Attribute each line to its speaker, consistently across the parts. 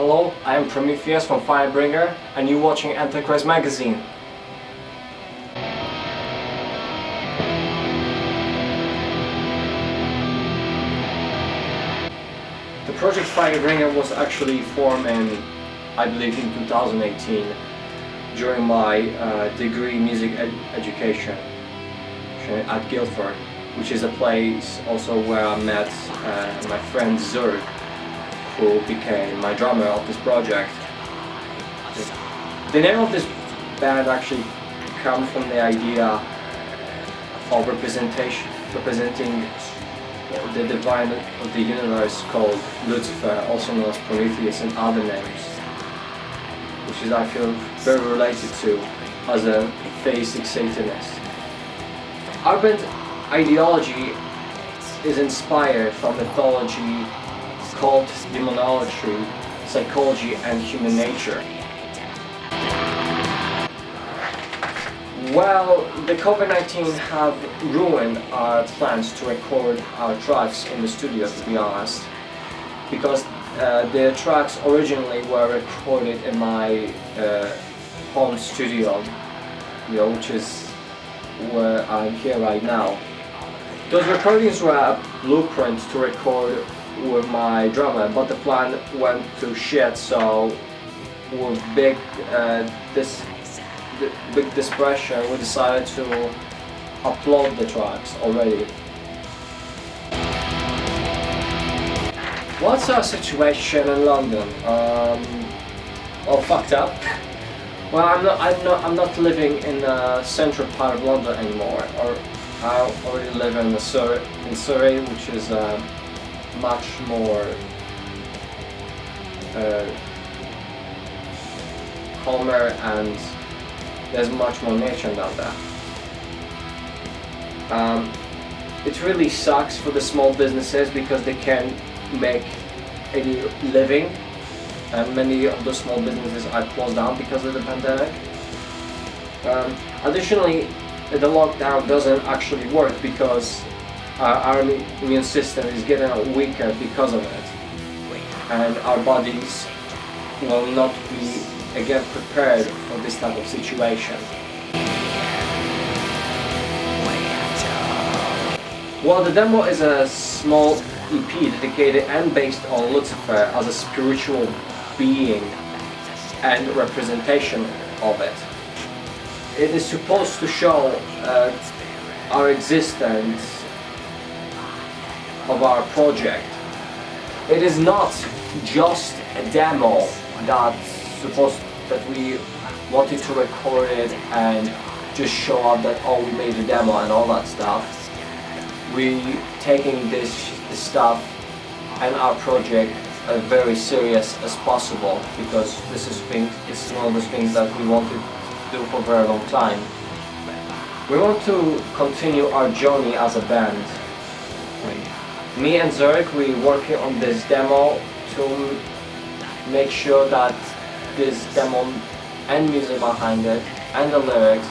Speaker 1: Hello, I am Prometheus from Firebringer and you're watching Antichrist magazine. The project Firebringer was actually formed I believe in 2018 during my degree music education at Guildford, which is a place also where I met my friend Zurg, who became my drummer of this project. The name of this band actually comes from the idea of representing the divine of the universe called Lucifer, also known as Prometheus and other names, which is I feel very related to as a theistic Satanist. Our band ideology is inspired from mythology, cult, demonology, psychology and human nature. Well, the COVID-19 have ruined our plans to record our tracks in the studio, to be honest, because the tracks originally were recorded in my home studio, which is where I'm here right now. Those recordings were a blueprint to record with my drummer, but the plan went to shit, so with big desperation we decided to upload the tracks already. What's our situation in London? All fucked up. Well, I'm not living in the central part of London anymore. Or I already live in Surrey, which is much more calmer, and there's much more nature down there. It really sucks for the small businesses because they can't make any living, and many of the small businesses are closed down because of the pandemic. Additionally, the lockdown doesn't actually work because our immune system is getting weaker because of it, and our bodies will not be again prepared for this type of situation. Well, the demo is a small EP dedicated and based on Lucifer as a spiritual being and representation of it. It is supposed to show our existence of our project. It is not just a demo that we wanted to record it and just show up that we made a demo and all that stuff. We taking this stuff and our project as very serious as possible, because this is one of the things that we wanted to do for a very long time. We want to continue our journey as a band. Me and Zurg, we working on this demo to make sure that this demo and music behind it and the lyrics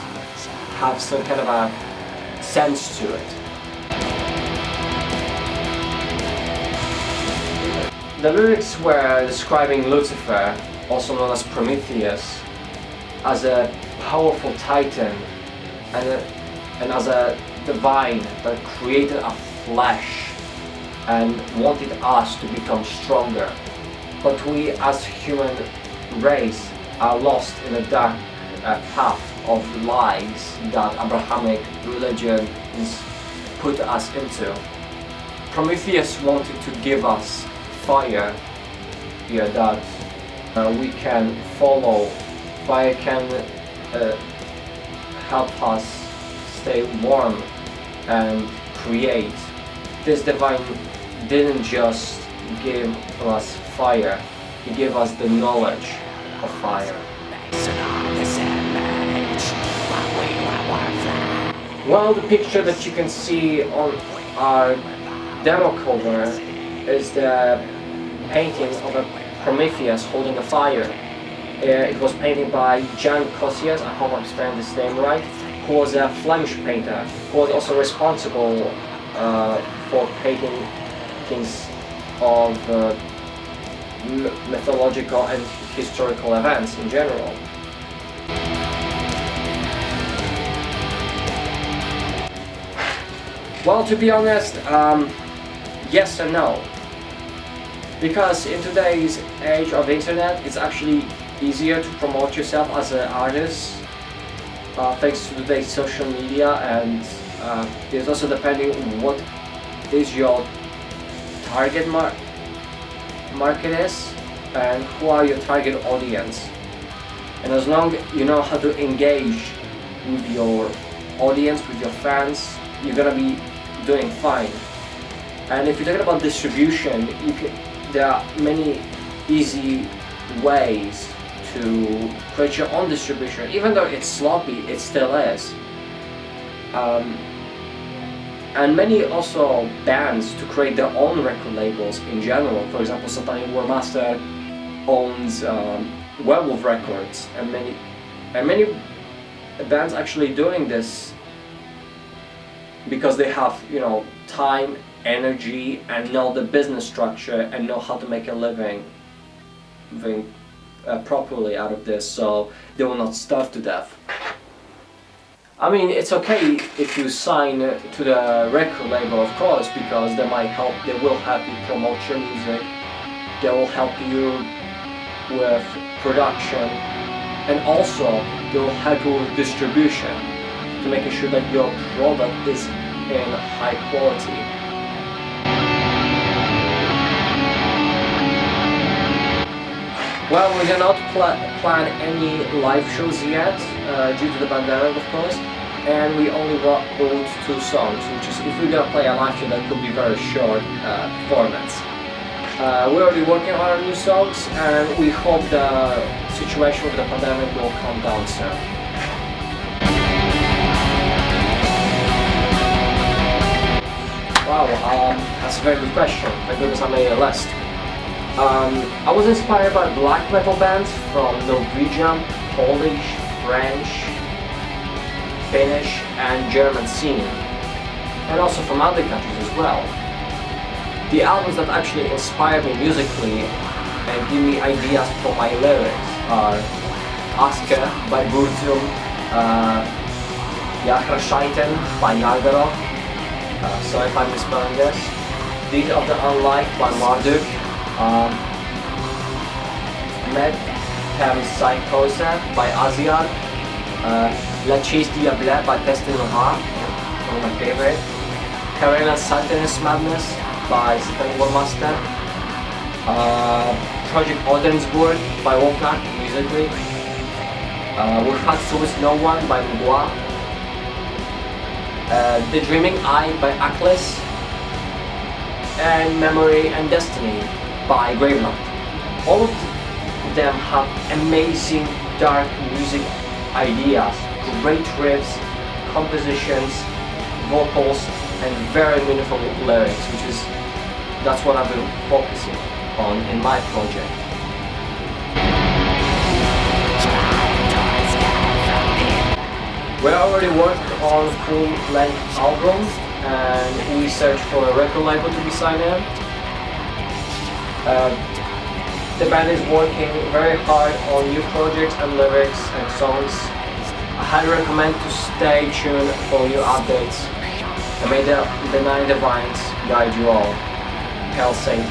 Speaker 1: have some kind of a sense to it. The lyrics were describing Lucifer, also known as Prometheus, as a powerful titan and as a divine that created a flesh and wanted us to become stronger. But we as human race are lost in a dark path of lies that Abrahamic religion put us into. Prometheus wanted to give us fire that we can follow. Fire can help us stay warm and create. This divine didn't just give us fire, he gave us the knowledge of fire. Well, the picture that you can see on our demo cover is the painting of a Prometheus holding a fire. It was painted by Jan Kosias, I hope I'm spelling this name right, who was a Flemish painter, who was also responsible for painting things of mythological and historical events in general. Well, to be honest, yes and no. Because in today's age of internet, it's actually easier to promote yourself as an artist thanks to today's social media, and it's also depending on what is your target market is and who are your target audience. And as long as you know how to engage with your audience, with your fans, you're gonna be doing fine. And if you're talking about distribution, there are many easy ways to create your own distribution. Even though it's sloppy, it still is. And many also bands to create their own record labels in general. For example, Satanic Warmaster owns Werewolf Records, and many bands actually doing this because they have, you know, time, energy, and know the business structure and know how to make a living properly out of this, so they will not starve to death. I mean, it's okay if you sign to the record label, of course, because they will help you promote your music, they will help you with production, and also they will help you with distribution to making sure that your product is in high quality. Well, we do not plan any live shows yet, due to the pandemic, of course, and we only wrote 2 songs, which is, if we're gonna play a live show, that could be very short formats. We're already working on our new songs, and we hope the situation with the pandemic will calm down soon. Wow, that's a very good question. Thank goodness I made a list. I was inspired by black metal bands from Norwegian, Polish, French, Finnish and German scene, and also from other countries as well. The albums that actually inspired me musically and give me ideas for my lyrics are Asker by Burzum, Jachrascheiten by Nargarov, sorry if I'm misspelling this, Deed of the Unlike by Marduk, Metempsychose by Aziad, La Chase Diable by Testin Noir, one of my favorite, Karela Satanist Madness by Satanic Warmaster, Project Odensburg by Wolfgang musically, Wurhatsu with No One by Mugwa, The Dreaming Eye by Aklis, and Memory and Destiny by Graveland. All of them have amazing dark music ideas, great riffs, compositions, vocals, and very meaningful lyrics, that's what I've been focusing on in my project. We already worked on full-length albums, and we searched for a record label to be signed in. The band is working very hard on new projects and lyrics and songs. I highly recommend to stay tuned for new updates, and may the Nine Divines guide you all. Hail Satan.